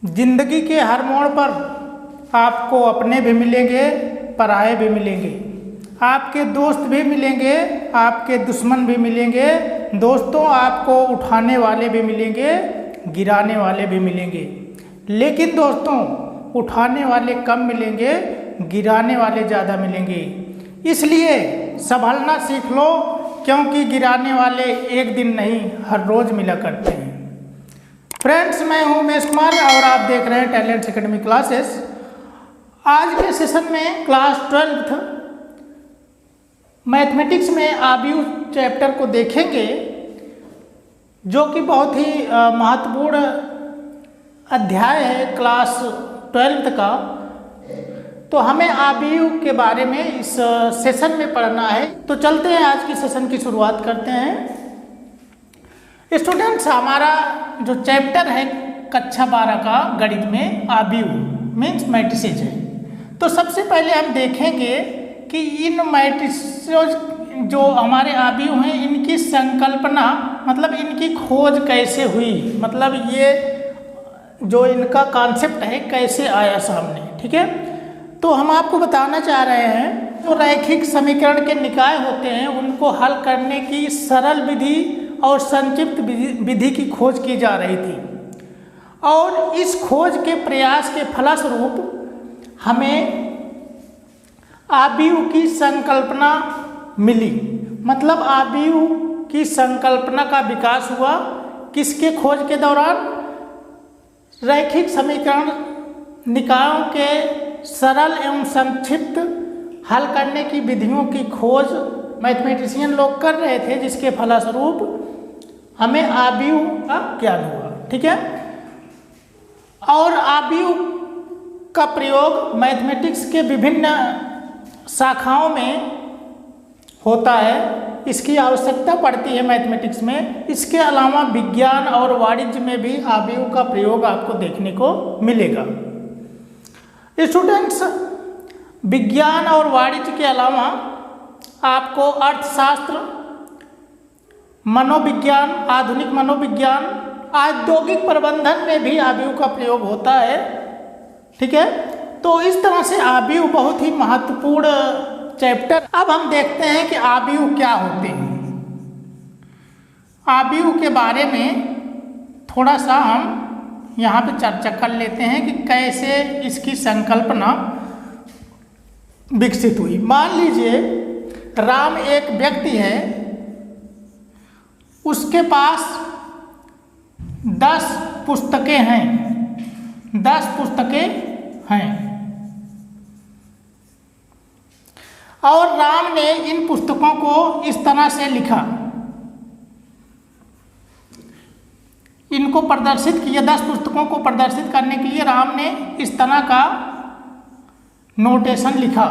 जिंदगी के हर मोड़ पर आपको अपने भी मिलेंगे, पराये भी मिलेंगे, आपके दोस्त भी मिलेंगे, आपके दुश्मन भी मिलेंगे। दोस्तों, आपको उठाने वाले भी मिलेंगे, गिराने वाले भी मिलेंगे। लेकिन दोस्तों, उठाने वाले कम मिलेंगे, गिराने वाले ज़्यादा मिलेंगे। इसलिए संभलना सीख लो, क्योंकि गिराने वाले एक दिन नहीं, हर रोज़ मिला करते हैं। फ्रेंड्स, मैं हूं उमेश कुमार और आप देख रहे हैं टैलेंट्स एकेडमी क्लासेस। आज के सेशन में क्लास 12th मैथमेटिक्स में आव्यूह चैप्टर को देखेंगे, जो कि बहुत ही महत्वपूर्ण अध्याय है क्लास 12th का। तो हमें आव्यूह के बारे में इस सेशन में पढ़ना है। तो चलते हैं, आज की सेशन की शुरुआत करते हैं। स्टूडेंट्स, हमारा जो चैप्टर है कक्षा 12 का गणित में आव्यूह मीन्स मैट्रिसेज है। तो सबसे पहले हम देखेंगे कि इन मैट्रिसेज जो हमारे आव्यूह हैं, इनकी संकल्पना मतलब इनकी खोज कैसे हुई, मतलब ये जो इनका कॉन्सेप्ट है कैसे आया सामने। ठीक है, तो हम आपको बताना चाह रहे हैं, जो रैखिक समीकरण के निकाय होते हैं उनको हल करने की सरल विधि और संक्षिप्त विधि की खोज की जा रही थी, और इस खोज के प्रयास के फलस्वरूप हमें आव्यूह की संकल्पना मिली। मतलब आव्यूह की संकल्पना का विकास हुआ किसके खोज के दौरान? रैखिक समीकरण निकायों के सरल एवं संक्षिप्त हल करने की विधियों की खोज मैथमेटिशियन लोग कर रहे थे, जिसके फलस्वरूप हमें आव्यूह का ज्ञान हुआ। ठीक है, और आव्यूह का प्रयोग मैथमेटिक्स के विभिन्न शाखाओं में होता है, इसकी आवश्यकता पड़ती है मैथमेटिक्स में। इसके अलावा विज्ञान और वाणिज्य में भी आव्यूह का प्रयोग आपको देखने को मिलेगा। स्टूडेंट्स, विज्ञान और वाणिज्य के अलावा आपको अर्थशास्त्र, मनोविज्ञान, आधुनिक मनोविज्ञान, औद्योगिक प्रबंधन में भी आव्यूह का प्रयोग होता है। ठीक है, तो इस तरह से आव्यूह बहुत ही महत्वपूर्ण चैप्टर। अब हम देखते हैं कि आव्यूह क्या होते हैं। आव्यूह के बारे में थोड़ा सा हम यहाँ पे चर्चा कर लेते हैं कि कैसे इसकी संकल्पना विकसित हुई। मान लीजिए राम एक व्यक्ति है, उसके पास 10 पुस्तकें हैं, 10 पुस्तकें हैं, और राम ने इन पुस्तकों को इस तरह से लिखा, इनको प्रदर्शित किया। 10 पुस्तकों को प्रदर्शित करने के लिए राम ने इस तरह का नोटेशन लिखा,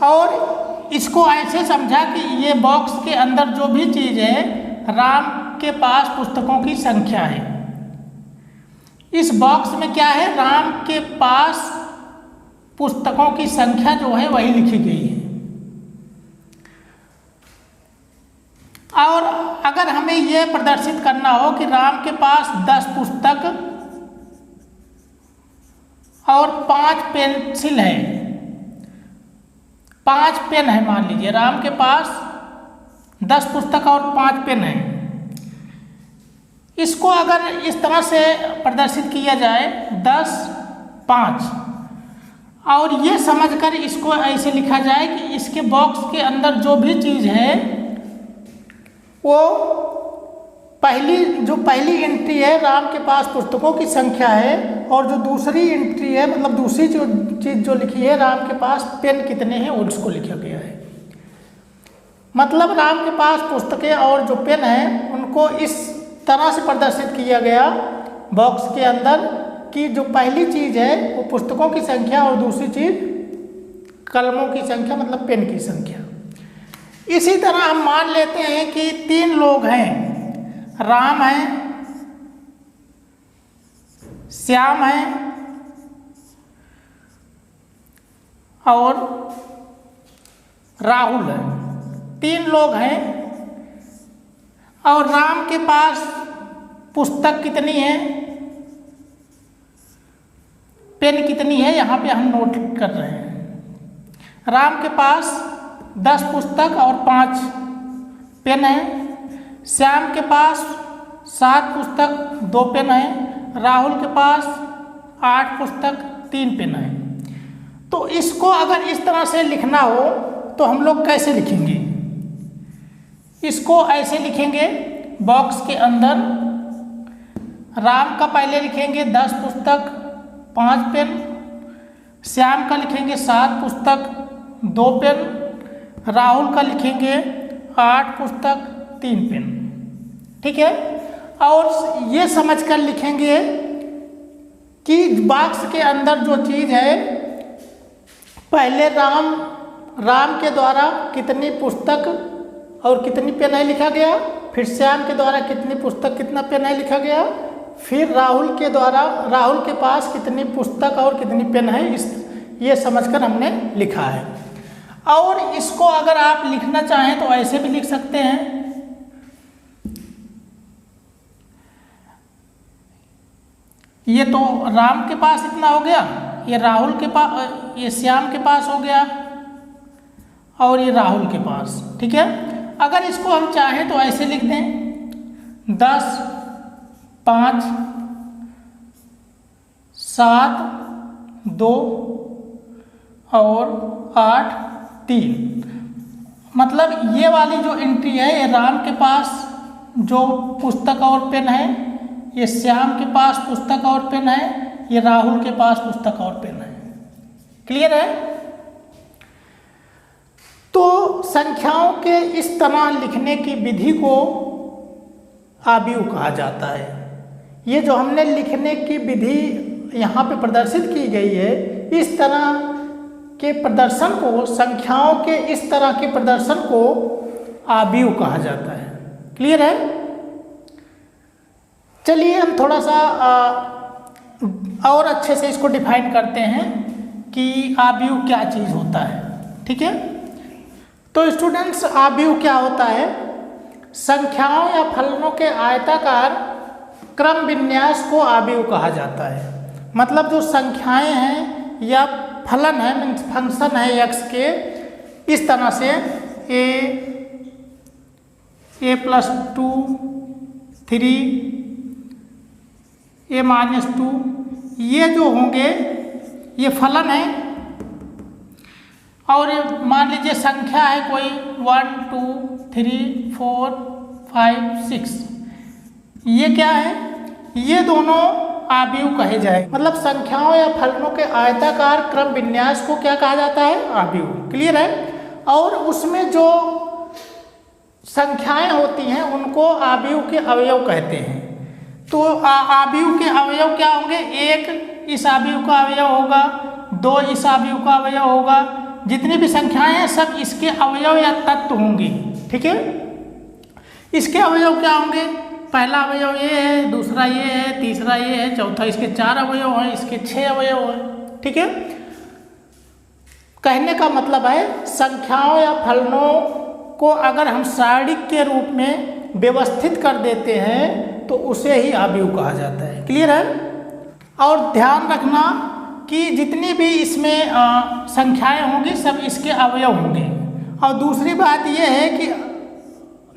और इसको ऐसे समझा कि ये बॉक्स के अंदर जो भी चीज़ है, राम के पास पुस्तकों की संख्या है। इस बॉक्स में क्या है? राम के पास पुस्तकों की संख्या जो है वही लिखी गई है। और अगर हमें यह प्रदर्शित करना हो कि राम के पास 10 पुस्तक और 5 पेंसिल है, 5 पेन है, मान लीजिए राम के पास 10 पुस्तक और 5 पेन है, इसको अगर इस तरह से प्रदर्शित किया जाए 10, 5, और ये समझकर इसको ऐसे लिखा जाए कि इसके बॉक्स के अंदर जो भी चीज़ है वो पहली एंट्री है, राम के पास पुस्तकों की संख्या है, और जो दूसरी एंट्री है, मतलब दूसरी जो चीज़ जो लिखी है, राम के पास पेन कितने हैं उसको लिखा गया है। मतलब राम के पास पुस्तकें और जो पेन है उनको इस तरह से प्रदर्शित किया गया बॉक्स के अंदर कि जो पहली चीज़ है वो पुस्तकों की संख्या और दूसरी चीज़ कलमों की संख्या, मतलब पेन की संख्या। इसी तरह हम मान लेते हैं कि 3 लोग हैं, राम है, श्याम है और राहुल है। 3 लोग हैं, और राम के पास पुस्तक कितनी है? पेन कितनी है यहाँ पे हम नोट कर रहे हैं। राम के पास 10 पुस्तक और 5 पेन है। श्याम के पास 7 पुस्तक 2 पेन है। राहुल के पास 8 पुस्तक 3 पेन है। तो इसको अगर इस तरह से लिखना हो तो हम लोग कैसे लिखेंगे? इसको ऐसे लिखेंगे, बॉक्स के अंदर राम का पहले लिखेंगे 10 पुस्तक 5 पेन, श्याम का लिखेंगे 7 पुस्तक 2 पेन, राहुल का लिखेंगे 8 पुस्तक 3 पेन। ठीक है, और ये समझकर लिखेंगे कि बॉक्स के अंदर जो चीज़ है, पहले राम के द्वारा कितनी पुस्तक और कितनी पेन है लिखा गया, फिर श्याम के द्वारा कितनी पुस्तक कितना पेन है लिखा गया, फिर राहुल के पास कितनी पुस्तक और कितनी पेन है, ये समझकर हमने लिखा है। और इसको अगर आप लिखना चाहें तो ऐसे भी लिख सकते हैं, ये तो राम के पास इतना हो गया, ये राहुल के पास, ये श्याम के पास हो गया और ये राहुल के पास। ठीक है, अगर इसको हम चाहें तो ऐसे लिख दें 10 5 7 2 और 8 3। मतलब ये वाली जो एंट्री है, ये राम के पास जो पुस्तक और पेन है, ये श्याम के पास पुस्तक और पेन है, ये राहुल के पास पुस्तक और पेन है। क्लियर है? तो संख्याओं के इस तरह लिखने की विधि को आव्यूह कहा जाता है। ये जो हमने लिखने की विधि यहाँ पे प्रदर्शित की गई है, इस तरह के प्रदर्शन को, संख्याओं के इस तरह के प्रदर्शन को आव्यूह कहा जाता है। क्लियर है? चलिए हम थोड़ा सा और अच्छे से इसको डिफाइन करते हैं कि आव्यूह क्या चीज़ होता है। ठीक है, तो स्टूडेंट्स, आव्यूह क्या होता है? संख्याओं या फलनों के आयताकार क्रम विन्यास को आव्यूह कहा जाता है। मतलब जो संख्याएं हैं या फलन है, मीन्स फंक्शन है एक्स के, इस तरह से a+2 3 a-2, ये जो होंगे ये फलन है। और मान लीजिए संख्या है कोई 1 2 3 4 5 6, ये क्या है? ये दोनों आव्यूह कहे जाए। मतलब संख्याओं या फलनों के आयताकार क्रम विन्यास को क्या कहा जाता है? आव्यूह। क्लियर है? और उसमें जो संख्याएं होती हैं उनको आव्यूह के अवयव कहते हैं। तो आव्यूह के अवयव क्या होंगे? 1 इस आव्यूह का अवयव होगा, 2 इस आव्यूह का अवयव होगा, जितनी भी संख्याएं हैं सब इसके अवयव या तत्व होंगी। ठीक है, इसके अवयव क्या होंगे? पहला अवयव ये है, दूसरा ये है, तीसरा ये है, चौथा, इसके 4 अवयव हैं, इसके 6 अवयव हैं। ठीक है, कहने का मतलब है संख्याओं या फलनों को अगर हम सारणिक के रूप में व्यवस्थित कर देते हैं तो उसे ही आव्यूह कहा जाता है। क्लियर है? और ध्यान रखना कि जितनी भी इसमें संख्याएं होंगी सब इसके अवयव होंगे। और दूसरी बात यह है कि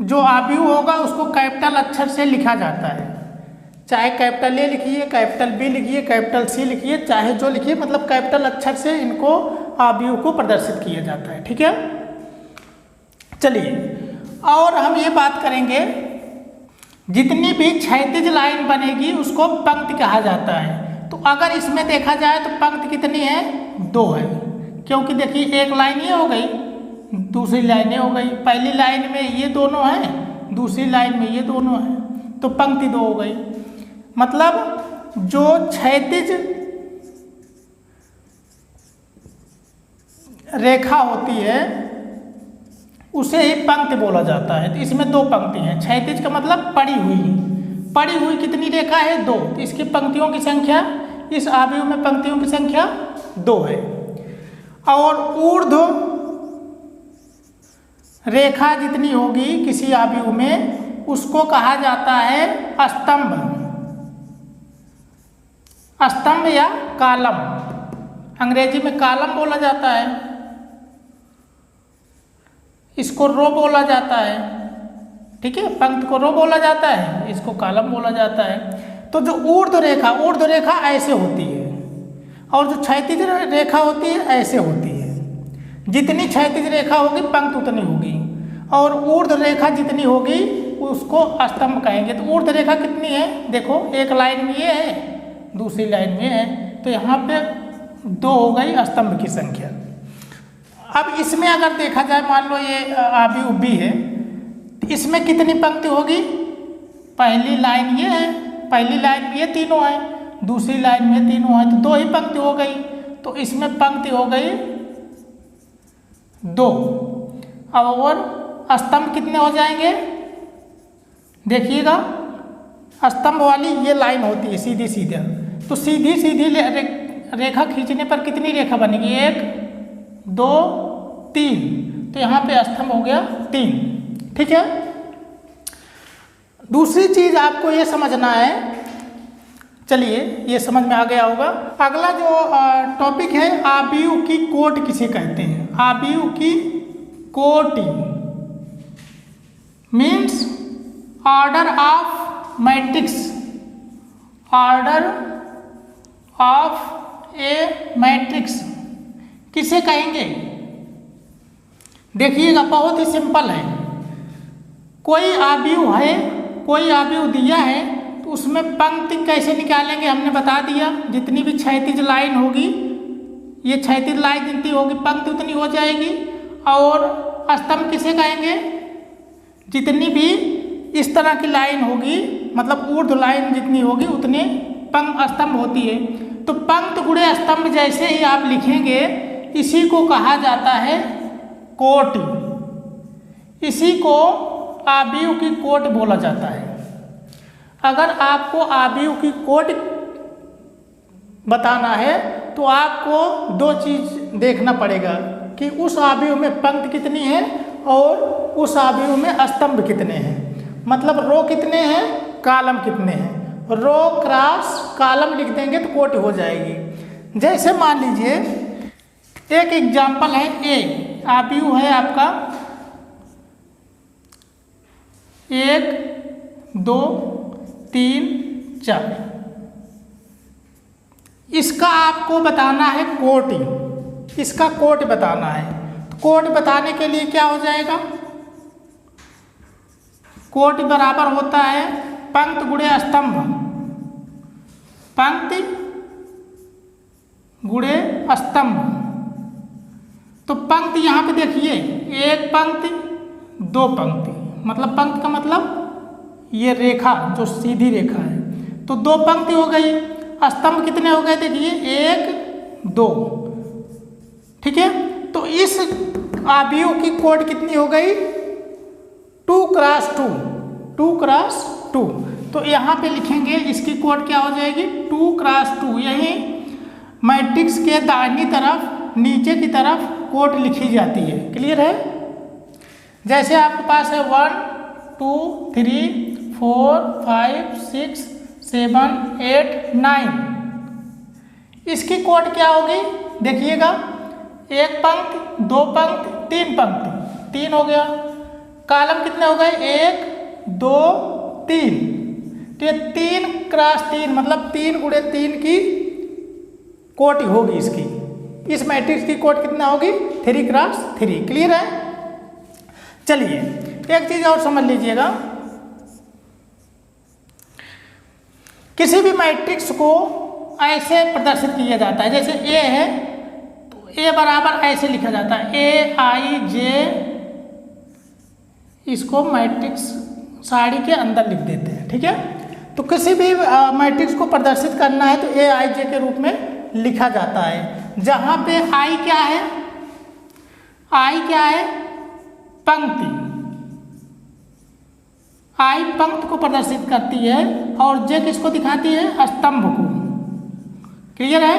जो आव्यूह होगा उसको कैपिटल अक्षर से लिखा जाता है, चाहे कैपिटल ए लिखिए, कैपिटल बी लिखिए, कैपिटल सी लिखिए, चाहे जो लिखिए, मतलब कैपिटल अक्षर से इनको आव्यूह को प्रदर्शित किया जाता है। ठीक है, चलिए और हम ये बात करेंगे, जितनी भी क्षैतिज लाइन बनेगी उसको पंक्ति कहा जाता है। तो अगर इसमें देखा जाए तो पंक्ति कितनी है? 2 है, क्योंकि देखिए एक लाइन ये हो गई, दूसरी लाइन ये हो गई। पहली लाइन में ये दोनों हैं, दूसरी लाइन में ये दोनों हैं, तो पंक्ति 2 हो गई। मतलब जो क्षैतिज रेखा होती है उसे ही पंक्ति बोला जाता है। तो इसमें 2 पंक्ति हैं। क्षैतिज का मतलब पड़ी हुई कितनी रेखा है? 2। तो इसकी पंक्तियों की संख्या, इस आव्यूह में पंक्तियों की संख्या 2 है। और ऊर्ध्व रेखा जितनी होगी किसी आव्यूह में उसको कहा जाता है स्तंभ। स्तंभ या कॉलम, अंग्रेजी में कॉलम बोला जाता है, इसको रो बोला जाता है, ठीक है, पंक्ति को रो बोला जाता है, इसको कॉलम बोला जाता है। तो जो ऊर्ध्व रेखा ऐसे होती है और जो क्षैतिज रेखा होती है ऐसे होती है। जितनी क्षैतिज रेखा होगी पंक्ति उतनी होगी, और ऊर्ध्व रेखा जितनी होगी उसको स्तंभ कहेंगे। तो ऊर्ध्व रेखा कितनी है, देखो एक लाइन में ये है, दूसरी लाइन में है, तो यहाँ पे 2 हो गई स्तंभ की संख्या। अब इसमें अगर देखा जाए, मान लो ये आबी उबी है, तो इसमें कितनी पंक्ति होगी, पहली लाइन ये है, पहली लाइन में ये तीनों है, दूसरी लाइन में तीनों है, तो 2 ही पंक्ति हो गई। तो इसमें पंक्ति हो गई 2। अब और स्तंभ कितने हो जाएंगे, देखिएगा स्तंभ वाली ये लाइन होती है सीधी सीधा, तो सीधी सीधी रेखा खींचने पर कितनी रेखा बनेगी, 1 2 3, तो यहाँ पे स्तंभ हो गया 3, ठीक है। दूसरी चीज आपको ये समझना है, चलिए ये समझ में आ गया होगा। अगला जो टॉपिक है, आबीयु की कोटि किसे कहते हैं। आबीयु की कोटि means order of matrix, order of A matrix किसे कहेंगे। देखिएगा बहुत ही सिंपल है, कोई आबीयु है, कोई आबीयु दिया है, तो उसमें पंक्ति कैसे निकालेंगे हमने बता दिया। जितनी भी क्षैतिज लाइन होगी, ये क्षैतिज लाइन जितनी होगी पंक्ति उतनी हो जाएगी। और स्तंभ किसे कहेंगे, जितनी भी इस तरह की लाइन होगी, मतलब ऊर्ध्व लाइन जितनी होगी उतने स्तंभ होती है। तो पंक्ति गुणे स्तंभ जैसे ही आप लिखेंगे, इसी को कहा जाता है कोटि, इसी को आबीयु की कोटि बोला जाता है। अगर आपको आबीयु की कोटि बताना है तो आपको 2 चीज देखना पड़ेगा कि उस आबीयु में पंक्ति कितनी है और उस आबीयु में स्तंभ कितने हैं, मतलब रो कितने हैं, कॉलम कितने हैं। रो क्रॉस कॉलम लिख देंगे तो कोटि हो जाएगी। जैसे मान लीजिए एक एग्जाम्पल है, ए आबीयु है आपका 1 2 3 4, इसका आपको बताना है कोटि, इसका कोटि बताना है। तो कोटि बताने के लिए क्या हो जाएगा, कोटि बराबर होता है पंक्ति गुणे स्तंभ, पंक्ति गुणे स्तंभ। तो पंक्ति यहाँ पे देखिए, 1 पंक्ति 2 पंक्ति, मतलब पंक्ति का मतलब ये रेखा जो सीधी रेखा है, तो 2 पंक्ति हो गई। स्तंभ कितने हो गए, देखिए 1 2, ठीक है। तो इस आबीयु की कोटि कितनी हो गई, 2 क्रॉस 2, 2 क्रॉस 2। तो यहाँ पे लिखेंगे इसकी कोटि क्या हो जाएगी, 2 क्रॉस 2। यही मैट्रिक्स के दाहिनी तरफ नीचे की तरफ कोटि लिखी जाती है। क्लियर है। जैसे आपके पास है 1 2 3 4 5 6 7 8 9, इसकी कोटि क्या होगी, देखिएगा 1 पंक्ति 2 पंक्ति 3 पंक्ति, 3 हो गया। कॉलम कितने हो गए, 1 2 3, तो ये 3 क्रॉस 3 मतलब 3 गुणे 3 की कोटि होगी इसकी। इस मैट्रिक्स की कोटि कितना होगी, 3 क्रॉस 3। क्लियर है। चलिए एक चीज और समझ लीजिएगा, किसी भी मैट्रिक्स को ऐसे प्रदर्शित किया जाता है, जैसे ए है तो ए बराबर ऐसे लिखा जाता है, ए आई जे, इसको मैट्रिक्स साड़ी के अंदर लिख देते हैं, ठीक है। तो किसी भी मैट्रिक्स को प्रदर्शित करना है तो ए आई जे के रूप में लिखा जाता है। जहाँ पे आई क्या है, आई क्या है, पंक्ति, आई पंक्ति को प्रदर्शित करती है और जे किसको दिखाती है, स्तंभ को। क्लियर है।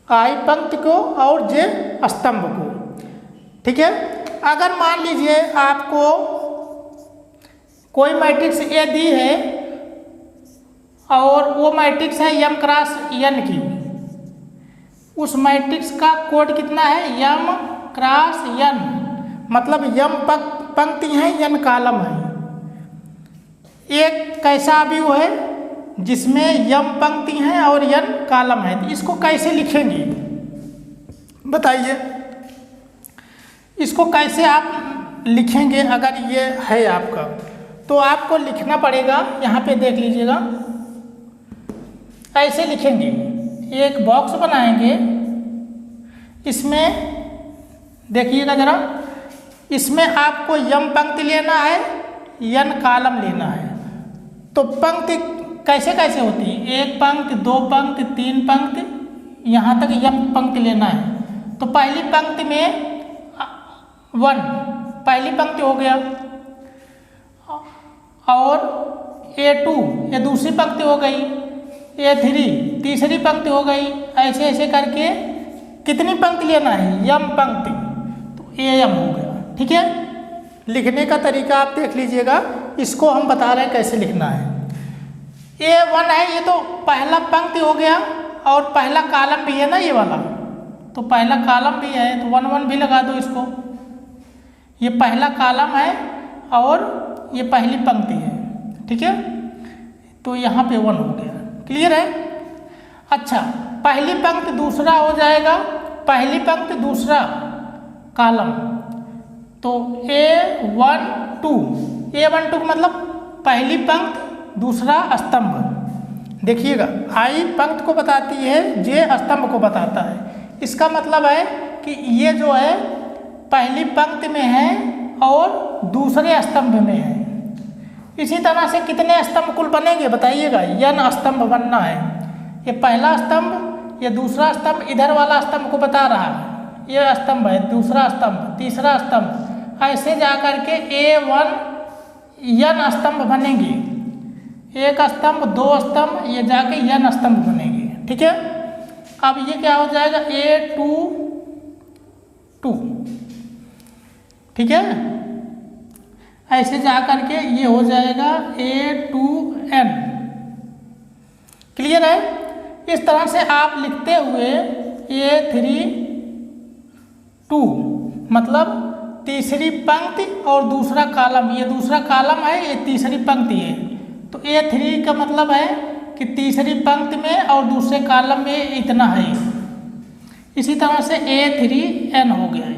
आई पंक्ति को और जे स्तंभ को, ठीक है। अगर मान लीजिए आपको कोई मैट्रिक्स ए दी है और वो मैट्रिक्स है m क्रॉस n की, उस मैट्रिक्स का कोड कितना है m क्रॉस n, मतलब m पंक्ति है n कॉलम है। एक कैसा अवयव है जिसमें m पंक्ति है और n कॉलम है, तो इसको कैसे लिखेंगे बताइए, इसको कैसे आप लिखेंगे? अगर ये है आपका तो आपको लिखना पड़ेगा, यहाँ पे देख लीजिएगा, ऐसे लिखेंगे, एक बॉक्स बनाएंगे, इसमें देखिएगा जरा, इसमें आपको m पंक्ति लेना है, n कॉलम लेना है। तो पंक्ति कैसे कैसे होती है, एक पंक्ति, दो पंक्ति, तीन पंक्ति, यहाँ तक m पंक्ति लेना है। तो पहली पंक्ति में 1 पहली पंक्ति हो गया, और A2 ये दूसरी पंक्ति हो गई, A3 तीसरी पंक्ति हो गई, ऐसे ऐसे करके कितनी पंक्ति लेना है m पंक्ति, तो AM हो गया। ठीक है, लिखने का तरीका आप देख लीजिएगा, इसको हम बता रहे हैं कैसे लिखना है। A1 है, ये तो पहला पंक्ति हो गया और पहला कॉलम भी है ना ये वाला, तो पहला कॉलम भी है तो 1 1 भी लगा दो इसको, ये पहला कॉलम है और ये पहली पंक्ति है। ठीक है, तो यहाँ पे 1 हो गया, क्लियर है। अच्छा, पहली पंक्ति दूसरा हो जाएगा, पहली पंक्ति दूसरा कॉलम, तो A1 2 मतलब पहली पंक्ति दूसरा स्तंभ। देखिएगा, I पंक्ति को बताती है, J स्तंभ को बताता है। इसका मतलब है कि ये जो है पहली पंक्ति में है और दूसरे स्तंभ में है। इसी तरह से कितने स्तंभ कुल बनेंगे बताइएगा, n स्तंभ बनना है। ये पहला स्तंभ, ये दूसरा स्तंभ, इधर वाला स्तंभ को बता रहा है, ये स्तंभ है, दूसरा स्तंभ, तीसरा स्तंभ, ऐसे जा कर के A1 n स्तंभ बनेंगे, एक स्तंभ, दो स्तंभ, ये जाके n स्तंभ बनेंगे। ठीक है, अब ये क्या हो जाएगा A2 2, ठीक है, ऐसे जा करके ये हो जाएगा A2n। क्लियर है। इस तरह से आप लिखते हुए A3 2 मतलब तीसरी पंक्ति और दूसरा कॉलम, ये दूसरा कॉलम है, ये तीसरी पंक्ति है, तो A3 का मतलब है कि तीसरी पंक्ति में और दूसरे कॉलम में इतना है। इसी तरह से A3n हो गया है।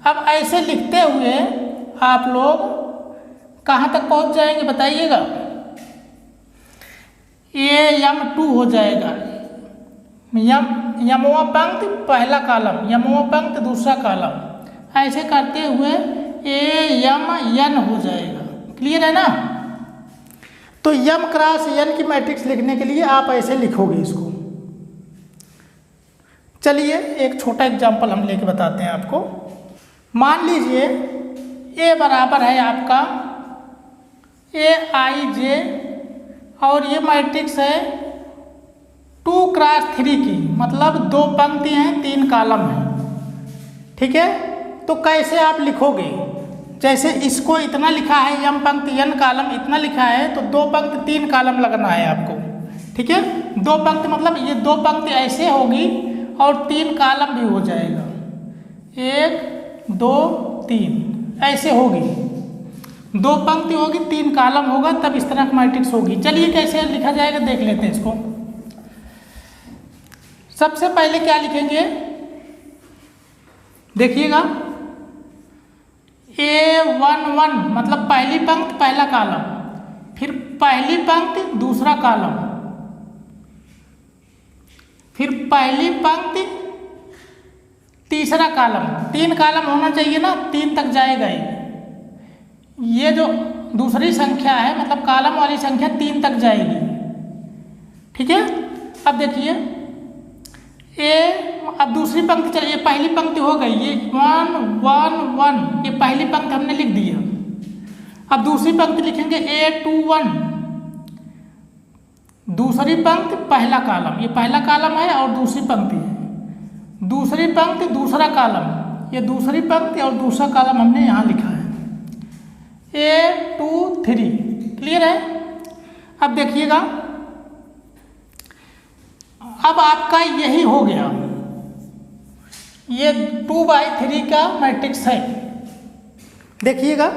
अब ऐसे लिखते हुए आप लोग कहाँ तक पहुँच जाएंगे बताइएगा, AM2 हो जाएगा, यमवा पंक्ति पहला कॉलम, यमवा पंक्ति दूसरा कॉलम, ऐसे करते हुए AMN हो जाएगा। क्लियर है ना। तो m क्रॉस n की मैट्रिक्स लिखने के लिए आप ऐसे लिखोगे इसको। चलिए एक छोटा एग्जांपल हम लेके बताते हैं आपको। मान लीजिए A बराबर है आपका AIJ और ये मैट्रिक्स है 2 क्रॉस 3 की, मतलब दो पंक्ति हैं, तीन कॉलम हैं। ठीक है, तो कैसे आप लिखोगे, जैसे इसको इतना लिखा है m पंक्ति n कॉलम इतना लिखा है, तो दो पंक्ति तीन कॉलम लगना है आपको। ठीक है, दो पंक्ति मतलब ये दो पंक्ति ऐसे होगी और तीन कॉलम भी हो जाएगा, 1 2 3 ऐसे होगी, दो पंक्ति होगी तीन कॉलम होगा, तब इस तरह की मैट्रिक्स होगी। चलिए कैसे लिखा जाएगा देख लेते हैं इसको। सबसे पहले क्या लिखेंगे देखिएगा, A11 मतलब पहली पंक्ति पहला कॉलम, फिर पहली पंक्ति दूसरा कॉलम, फिर पहली पंक्ति तीसरा कॉलम, तीन कॉलम होना चाहिए ना, तीन तक जाएगा ये जो दूसरी संख्या है मतलब कॉलम वाली संख्या तीन तक जाएगी। ठीक है, अब देखिए अब दूसरी पंक्ति चलिए, पहली पंक्ति हो गई, ये 1 1 1 ये पहली पंक्ति हमने लिख दिया। अब दूसरी पंक्ति लिखेंगे A21, दूसरी पंक्ति पहला कॉलम, ये पहला कॉलम है और दूसरी पंक्ति है, दूसरी पंक्ति दूसरा कॉलम, ये दूसरी पंक्ति और दूसरा कॉलम हमने यहाँ लिखा है A2 3। क्लियर है। अब देखिएगा अब आपका यही हो गया, ये 2/3 का मैट्रिक्स है। देखिएगा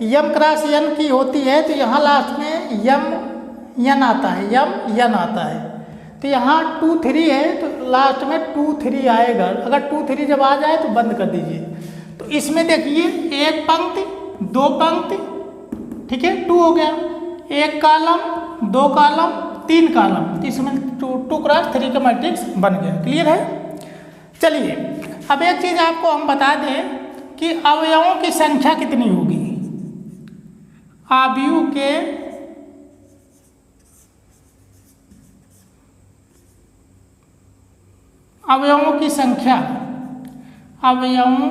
m क्रॉस n की होती है तो यहाँ लास्ट में n आता है, n आता है। तो यहाँ 2 3 है तो लास्ट में 2 3 आएगा। अगर 2 3 जब आ जाए तो बंद कर दीजिए। तो इसमें देखिए एक पंक्ति, दो पंक्ति, ठीक है, 2 हो गया, एक कॉलम, दो कॉलम, 3 कॉलम। तो इसमें 2 क्रॉस 3 का मैट्रिक्स बन गया। क्लियर है? चलिए अब एक चीज़ आपको हम बता दें कि अवयवों की संख्या कितनी होगी। अवयव के अवयवों की संख्या, अवयवों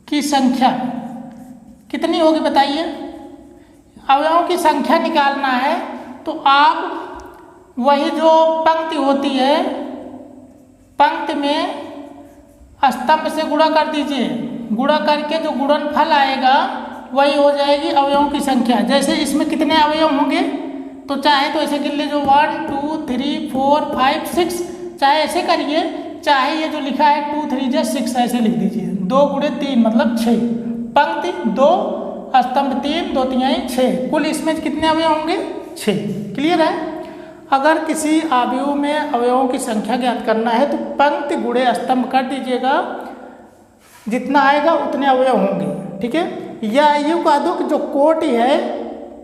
की संख्या कितनी होगी बताइए। अवयवों की संख्या निकालना है तो आप वही जो पंक्ति होती है, पंक्ति में स्तंभ से गुणा कर दीजिए। गुणा करके जो गुणनफल आएगा वही हो जाएगी अवयवों की संख्या। जैसे इसमें कितने अवयव होंगे तो चाहे तो ऐसे गिन लीजिए 1 2 3 4 5 6, चाहे ऐसे करिए, चाहे ये जो लिखा है 2 3 6 ऐसे लिख दीजिए। 2 गुणे 3 मतलब 6, पंक्ति 2, स्तंभ 3, 2 3 6, कुल इसमें कितने अवयव होंगे 6। क्लियर है? अगर किसी अवयव में अवयवों की संख्या ज्ञात करना है तो पंक्ति गुणे स्तंभ कर दीजिएगा, जितना आएगा उतने अवयव होंगे। ठीक है? या यूँ कह दो कि जो कोटि है,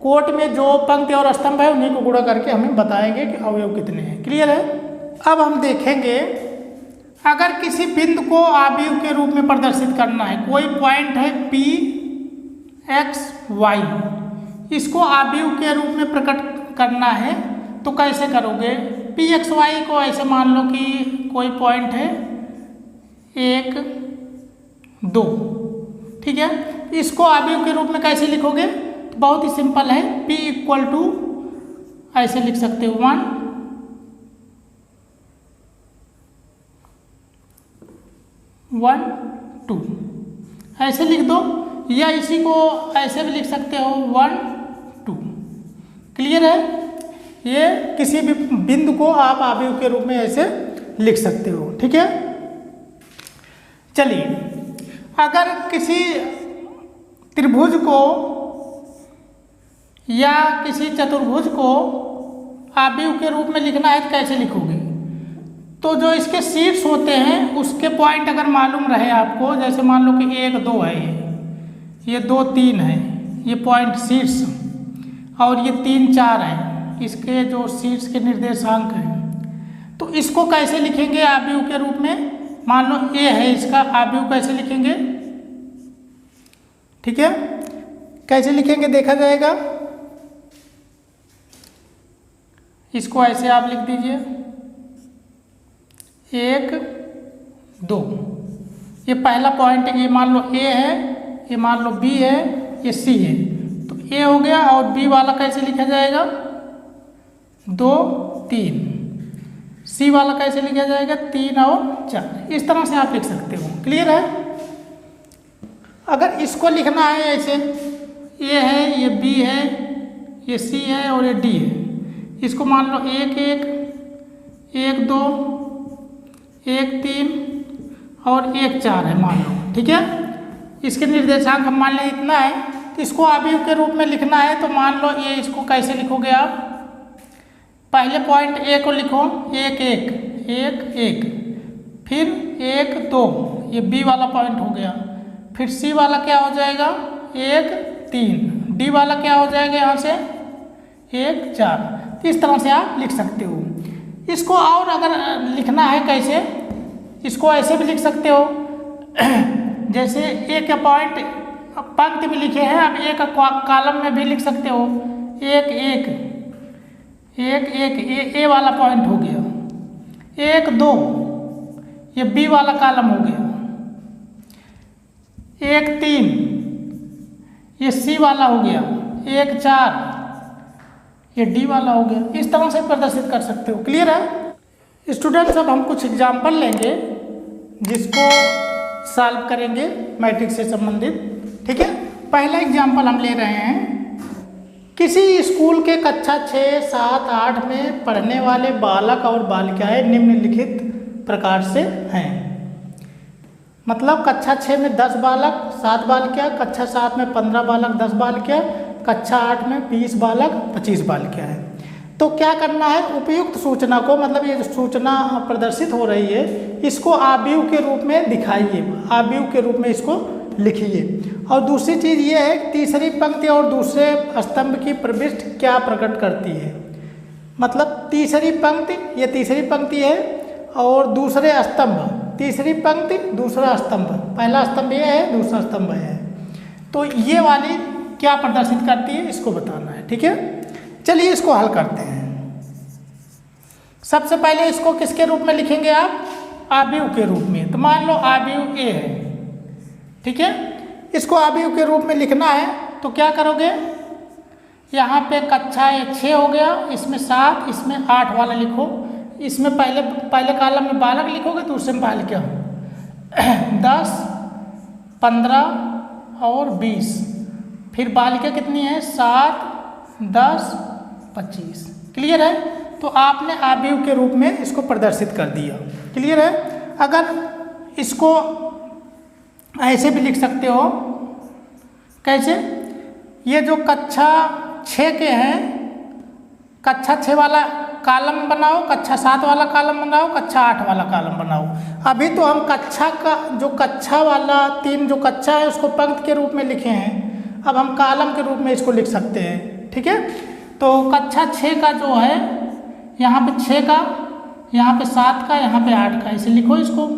कोट में जो पंक्ति और स्तंभ है उन्हीं को गुणा करके हमें बताएंगे कि अवयव कितने हैं। क्लियर है? अब हम देखेंगे अगर किसी बिंदु को अवयव के रूप में प्रदर्शित करना है, कोई पॉइंट है P x y, इसको अवयव के रूप में प्रकट करना है तो कैसे करोगे। P x y को ऐसे मान लो कि कोई पॉइंट है 1 2, ठीक है, इसको अवयव के रूप में कैसे लिखोगे तो बहुत ही सिंपल है। P इक्वल टू ऐसे लिख सकते हो 1 1 2 ऐसे लिख दो, या इसी को ऐसे भी लिख सकते हो 1 2। क्लियर है? ये किसी भी बिंदु को आप अवयव के रूप में ऐसे लिख सकते हो। ठीक है? चलिए अगर किसी त्रिभुज को या किसी चतुर्भुज को अवयव के रूप में लिखना है तो कैसे लिखोगे। तो जो इसके शीर्ष होते हैं उसके पॉइंट अगर मालूम रहे आपको, जैसे मान लो कि 1 2 है, ये 2 3 है, ये पॉइंट शीर्ष, और ये 3 4 है, इसके जो शीर्ष के निर्देशांक हैं, तो इसको कैसे लिखेंगे अवयव के रूप में। मान लो A है, इसका अवयव कैसे लिखेंगे। ठीक है? कैसे लिखेंगे देखा जाएगा। इसको ऐसे आप लिख दीजिए 1 2, ये पहला पॉइंट है, ये मान लो A है, ये मान लो B है, ये C है, तो A हो गया। और B वाला कैसे लिखा जाएगा 2 3, C वाला कैसे लिखा जाएगा 3 और 4। इस तरह से आप लिख सकते हो। क्लियर है? अगर इसको लिखना है ऐसे, A है, ये B है, ये C है और ये D है, इसको मान लो 1 1 1 2 1 3 और 1 4 है मान लो। ठीक है? इसके निर्देशांक हम मान लें इतना है, तो इसको अवयव के रूप में लिखना है तो मान लो ये, इसको कैसे लिखोगे आप। पहले पॉइंट A को लिखो 1 1 1 1, फिर 1 2, ये B वाला पॉइंट हो गया, फिर C वाला क्या हो जाएगा 1 3, D वाला क्या हो जाएगा यहाँ से 1 4। इस तरह से आप लिख सकते हो। इसको और अगर लिखना है कैसे, इसको ऐसे भी लिख सकते हो जैसे एक पॉइंट पंक्ति में लिखे हैं, अब एक कॉलम में भी लिख सकते हो 1 1 1 1, ए वाला पॉइंट हो गया, 1 2, ये बी वाला कॉलम हो गया, 1 3, ये सी वाला हो गया, 1 4, ये डी वाला हो गया। इस तरह से प्रदर्शित कर सकते हो। क्लियर है स्टूडेंट्स? अब हम कुछ एग्जाम्पल लेंगे जिसको सॉल्व करेंगे मैट्रिक्स से संबंधित। ठीक है? पहला एग्जाम्पल हम ले रहे हैं किसी स्कूल के कक्षा 6, 7, 8 में पढ़ने वाले बालक और बालिकाएं निम्नलिखित प्रकार से हैं। मतलब कक्षा 6 में 10 बालक 7 बालिकाएं, कक्षा 7 में 15 बालक 10 बालिकाएं, कक्षा 8 में 20 बालक 25 बालिकाएं हैं। तो क्या करना है, उपयुक्त सूचना को, मतलब ये जो सूचना प्रदर्शित हो रही है इसको आव्यूह के रूप में दिखाइए, आव्यूह के रूप में इसको लिखिए। और दूसरी चीज़ ये है कि तीसरी पंक्ति और दूसरे स्तंभ की प्रविष्टि क्या प्रकट करती है। मतलब तीसरी पंक्ति, ये तीसरी पंक्ति है और दूसरे स्तंभ, तीसरी पंक्ति दूसरा स्तंभ, पहला स्तंभ ये है दूसरा स्तंभ है, तो ये वाली क्या प्रदर्शित करती है इसको बताना है। ठीक है, चलिए इसको हल करते हैं। सबसे पहले इसको किसके रूप में लिखेंगे आप, आव्यूह के रूप में। तो मान लो आव्यूह ए है, ठीक है, इसको आव्यूह के रूप में लिखना है तो क्या करोगे, यहाँ पे कक्षा 6 हो गया, इसमें 7, इसमें 8 वाला लिखो। इसमें पहले कॉलम में बालक लिखोगे, दूसरे में बालिका 10, 15 और 20। फिर बालिका कितनी है, 7, 10, 25। क्लियर है, तो आपने आव्यूह के रूप में इसको प्रदर्शित कर दिया। क्लियर है, अगर इसको ऐसे भी लिख सकते हो, कैसे, ये जो कक्षा 6 के हैं, कक्षा 6 वाला कॉलम बनाओ, कक्षा 7 वाला कॉलम बनाओ, कक्षा 8 वाला कॉलम बनाओ। अभी तो हम कक्षा का जो कक्षा वाला 3 जो कक्षा है उसको पंक्ति के रूप में लिखे हैं, अब हम कॉलम के रूप में इसको लिख सकते हैं। ठीक है, तो कक्षा 6 का जो है यहाँ पे 6 का, यहाँ पे 7 का, यहाँ पे 8 का, इसे लिखो इसको।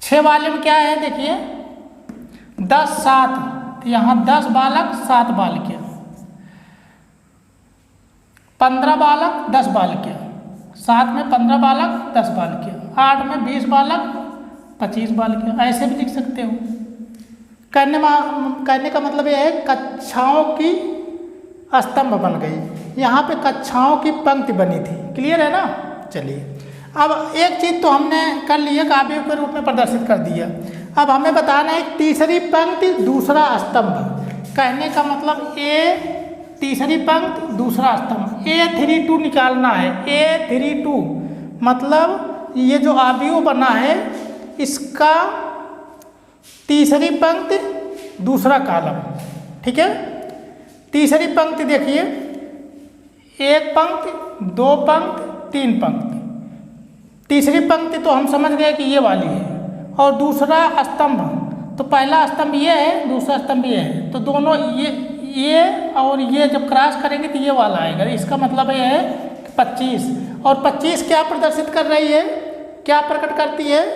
6 वाले में क्या है देखिए, 10, 7, तो यहाँ 10 बालक 7 बालिकाएं, 15 बालक 10 बालिकाएं, 7 में 15 बालक 10 बालिकाएं, 8 में 20 बालक 25 बालिकाएं, ऐसे भी लिख सकते हो। कहने का मतलब यह है कक्षाओं की स्तंभ बन गई, यहाँ पे कक्षाओं की पंक्ति बनी थी। क्लियर है ना। चलिए, अब एक चीज़ तो हमने कर लिया, आव्यूह के रूप में प्रदर्शित कर दिया। अब हमें बताना है तीसरी पंक्ति दूसरा स्तंभ। कहने का मतलब ए तीसरी पंक्ति दूसरा स्तंभ, A32 निकालना है। A32 मतलब ये जो आव्यूह बना है इसका तीसरी पंक्ति दूसरा कॉलम। ठीक है, तीसरी पंक्ति देखिए, 1 पंक्ति 2 पंक्ति 3 पंक्ति। तीसरी पंक्ति तो हम समझ गए कि ये वाली है, और दूसरा स्तंभ तो पहला स्तंभ ये है, दूसरा स्तंभ ये है, तो दोनों ये और ये जब क्रॉस करेंगे तो ये वाला आएगा। इसका मतलब ये है 25, और 25 क्या प्रदर्शित कर रही है, क्या प्रकट करती है,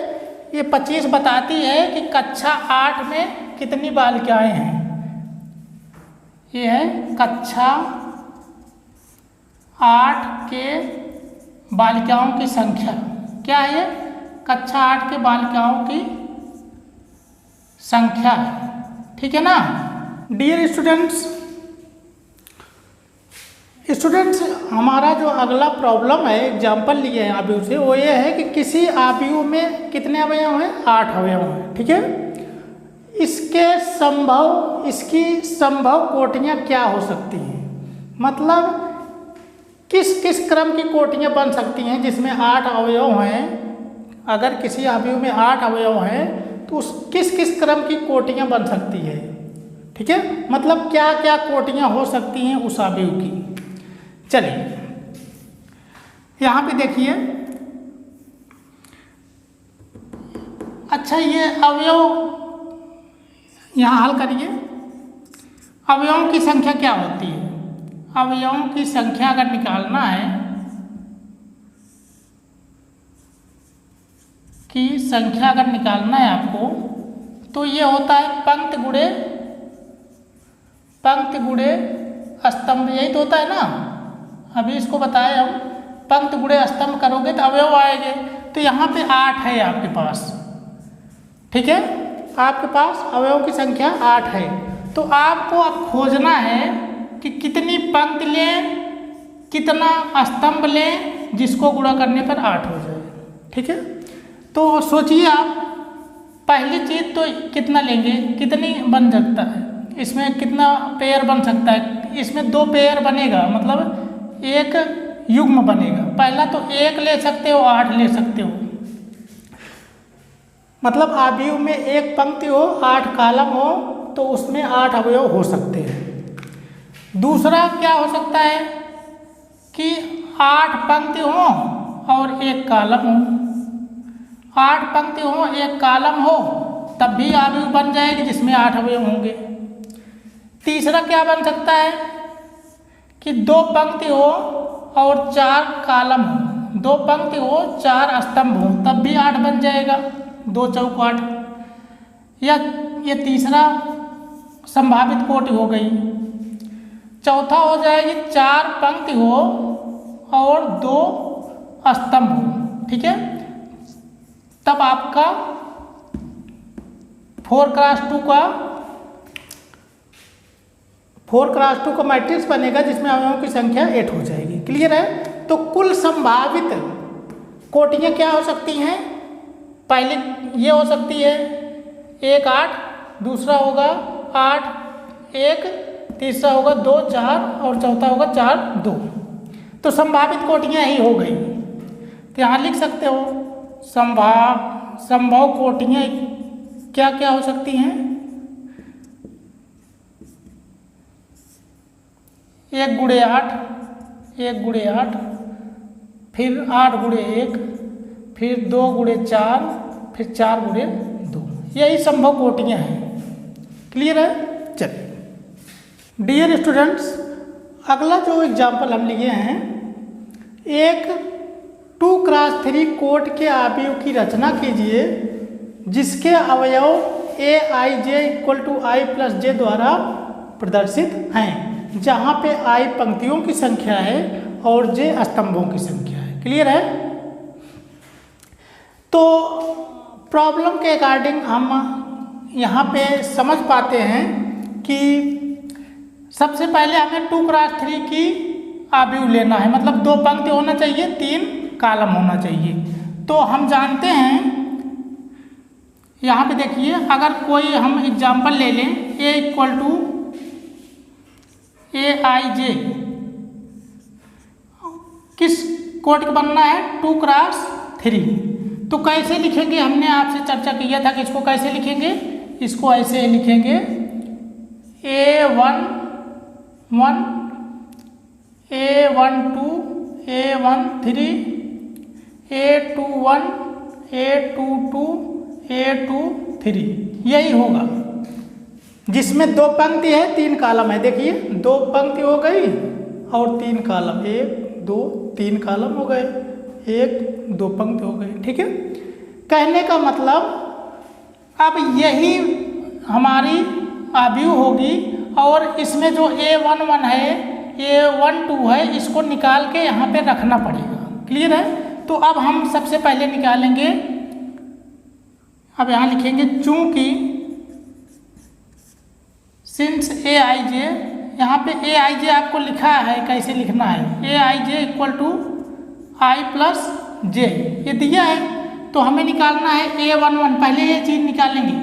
ये 25 बताती है कि कक्षा 8 में कितनी बालिकाएं हैं। ये है कक्षा 8 के बालिकाओं की संख्या। क्या है ये, कक्षा 8 के बालिकाओं की संख्या। ठीक है ना। डियर स्टूडेंट्स, हमारा जो अगला प्रॉब्लम है, एग्जाम्पल लिए हैं आव्यूह से, वो ये है कि किसी आव्यूह में कितने अवयव हैं, 8 अवयव हैं। ठीक है, इसकी संभव कोटियाँ क्या हो सकती हैं, मतलब किस किस क्रम की कोटियाँ बन सकती हैं जिसमें 8 अवयव हैं। अगर किसी आव्यूह में 8 अवयव हैं तो उस किस किस क्रम की कोटियाँ बन सकती है। ठीक है, मतलब क्या क्या कोटियाँ हो सकती हैं उस आव्यूह की। चलिए यहाँ पे देखिए, अच्छा ये अवयव यहाँ हल करिए। अवयवों की संख्या क्या होती है, अवयवों की संख्या अगर निकालना है कि संख्या अगर निकालना है आपको, तो ये होता है पंक्ति गुणे स्तंभ, यही तो होता है ना। अभी इसको बताए हम, पंक्ति गुणे स्तंभ करोगे तो अवयव आएंगे। तो यहाँ पे 8 है आपके पास। ठीक है, आपके पास अवयवों की संख्या 8 है। तो आपको अब खोजना है कि कितनी पंक्ति लें, कितना स्तंभ लें जिसको गुणा करने पर 8 हो जाए। ठीक है, तो सोचिए आप, पहली चीज़ तो कितना लेंगे, कितनी बन सकता है, इसमें कितना पेयर बन सकता है, इसमें 2 पेयर बनेगा, मतलब एक युग्म बनेगा। पहला तो 1 ले सकते हो, 8 ले सकते हो, मतलब आव्यूह में एक पंक्ति हो 8 कॉलम हो तो उसमें 8 अवयव हो सकते हैं। दूसरा क्या हो सकता है कि 8 पंक्ति हो और 1 कॉलम हो, 8 पंक्ति हो 1 कॉलम हो तब भी आव्यूह बन जाएगी जिसमें 8 अवयव होंगे। तीसरा क्या बन सकता है कि 2 पंक्ति हो और 4 कॉलम हो, 2 पंक्ति हो 4 स्तंभ हो तब भी 8 बन जाएगा, 2 चौक 8। या ये तीसरा संभावित कोटि हो गई। चौथा हो जाएगी 4 पंक्ति हो और 2 स्तंभ हो, ठीक है, तब आपका 4x2 का मैट्रिक्स बनेगा जिसमें अवयवों की संख्या 8 हो जाएगी। क्लियर है? तो कुल संभावित कोटियाँ क्या हो सकती हैं? पहले ये हो सकती है 1 8, दूसरा होगा 8 1, तीसरा होगा 2 4 और चौथा होगा 4 2। तो संभावित कोटियाँ ही हो गई। तो यहाँ लिख सकते हो संभव कोटियाँ क्या क्या हो सकती हैं? 1 गुणे 8, 1 गुणे 8, फिर 8 गुणे 1, फिर 2 गुणे 4, फिर 4 गुणे 2। यही संभव कोटियाँ हैं। क्लियर है? चलिए डियर स्टूडेंट्स, अगला जो एग्जाम्पल हम लिए हैं, एक 2x3 कोट के आव्यूह की रचना कीजिए जिसके अवयव aij = i + j द्वारा प्रदर्शित हैं, जहाँ पे i पंक्तियों की संख्या है और j स्तंभों की संख्या है। क्लियर है? तो प्रॉब्लम के अकॉर्डिंग हम यहाँ पे समझ पाते हैं कि सबसे पहले हमें 2x3 की आव्यूह लेना है, मतलब 2 पंक्ति होना चाहिए, 3 कॉलम होना चाहिए। तो हम जानते हैं, यहाँ पे देखिए, अगर कोई हम एग्जाम्पल ले लें, a = aij, किस कोट का बनना है? 2x3। तो कैसे लिखेंगे? हमने आपसे चर्चा किया था कि इसको कैसे लिखेंगे। इसको ऐसे लिखेंगे a11 a12 a13 a21 a22 a23, यही होगा जिसमें 2 पंक्ति है 3 कॉलम है। देखिए 2 पंक्ति हो गई और 3 कॉलम, 1 2 3 कॉलम हो गए, 1 2 पंक्ति हो गए। ठीक है, कहने का मतलब अब यही हमारी आव्यूह होगी और इसमें जो a11 है a12 है इसको निकाल के यहाँ पे रखना पड़ेगा। क्लियर है? तो अब हम सबसे पहले निकालेंगे, अब यहाँ लिखेंगे चूंकि सिंस aij, यहाँ पे aij आपको लिखा है, कैसे लिखना है, aij = i + j, ये दिया है। तो हमें निकालना है a11, पहले ये चीज़ निकालेंगे,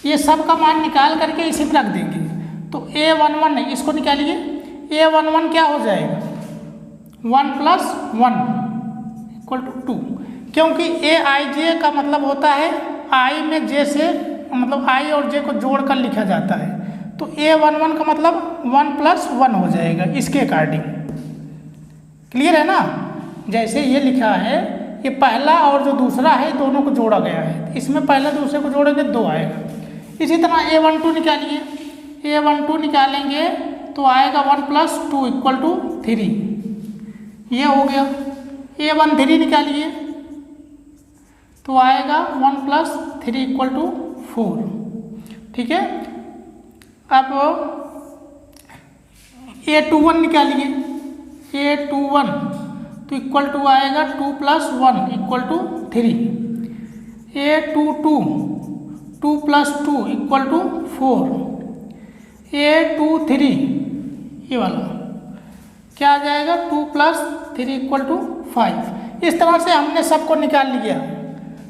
ये सब का मान निकाल करके इसी में रख देंगे। तो a11 है, इसको निकालिए, a11 क्या हो जाएगा? 1 + 1 = 2, क्योंकि aij का मतलब होता है i में j से, मतलब i और j को जोड़कर लिखा जाता है। तो a11 का मतलब 1 + 1 हो जाएगा इसके अकॉर्डिंग। क्लियर है ना? जैसे ये लिखा है, ये पहला और जो दूसरा है दोनों को जोड़ा गया है, इसमें पहला दूसरे को जोड़ेंगे 2 आएगा। इसी तरह a12 निकालिए, a12 निकालेंगे तो आएगा 1 + 2 = 3, ये हो गया। a13 निकालिए तो आएगा 1 + 3 = 4। ठीक है, अब a21 निकालिए, a21 तो इक्वल टू आएगा 2 + 1 = 3, a22 2 + 2 = 4, a23 ये वाला क्या आ जाएगा 2 + 3 = 5। इस तरह से हमने सबको निकाल लिया,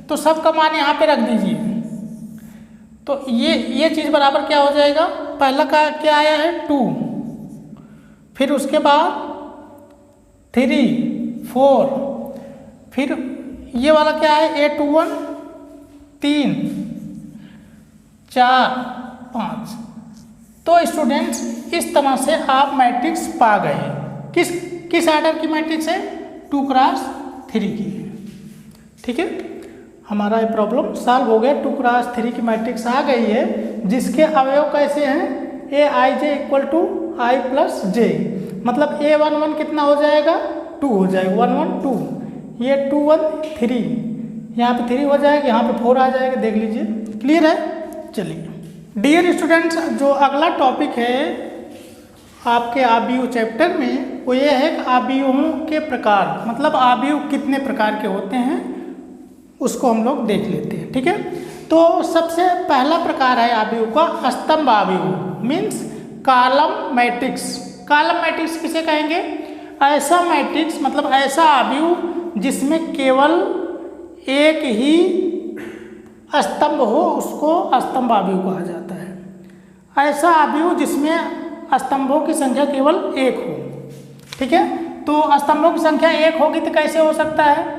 तो सब का मान यहाँ पे रख दीजिए। तो ये चीज़ बराबर क्या हो जाएगा, पहला का क्या आया है 2, फिर उसके बाद 3 4, फिर ये वाला क्या है 8 1 3 4 5। तो स्टूडेंट्स इस तरह से आप मैट्रिक्स पा गए। किस आर्डर की मैट्रिक्स है, 2 क्रॉस 3 की। ठीक है, हमारा ये प्रॉब्लम सॉल्व हो गया। 2 क्रॉस 3 की मैट्रिक्स आ गई है, जिसके अवयव कैसे हैं, Aij equal to I plus J. मतलब A11 कितना हो जाएगा, 2 हो जाएगा, 1 1 2, ये 2 1 3, यहाँ पे 3 हो जाएगा, यहाँ पे 4 आ जाएगा, देख लीजिए। क्लियर है। चलिए डियर स्टूडेंट्स, जो अगला टॉपिक है आपके आव्यूह चैप्टर में, वो ये है कि आव्यूहों के प्रकार, मतलब आव्यूह कितने प्रकार के होते हैं उसको हम लोग देख लेते हैं। ठीक है, तो सबसे पहला प्रकार है आव्यूह का स्तंभ आव्यूह, means column matrix. Column matrix किसे कहेंगे, ऐसा मैट्रिक्स मतलब ऐसा आव्यूह जिसमें केवल एक ही स्तंभ हो, उसको स्तंभ आव्यूह कहा जाता है। ऐसा आव्यूह जिसमें स्तंभों की संख्या केवल 1 हो। ठीक है, तो स्तंभों की संख्या 1 होगी तो कैसे हो सकता है,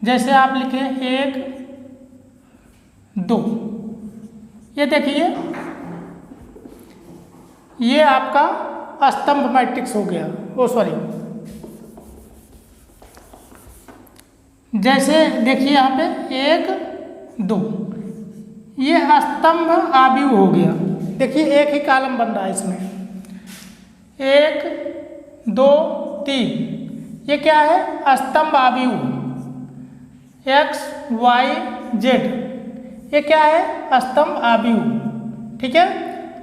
जैसे आप लिखें 1 2, ये देखिए ये आपका स्तंभ मैट्रिक्स हो गया। जैसे देखिए यहाँ पे 1 2, ये स्तंभ आव्यूह हो गया। देखिए एक ही कॉलम बन रहा है इसमें, 1 2 3, ये क्या है स्तंभ आव्यूह। X Y Z, ये क्या है स्तंभ आव्यूह। ठीक है,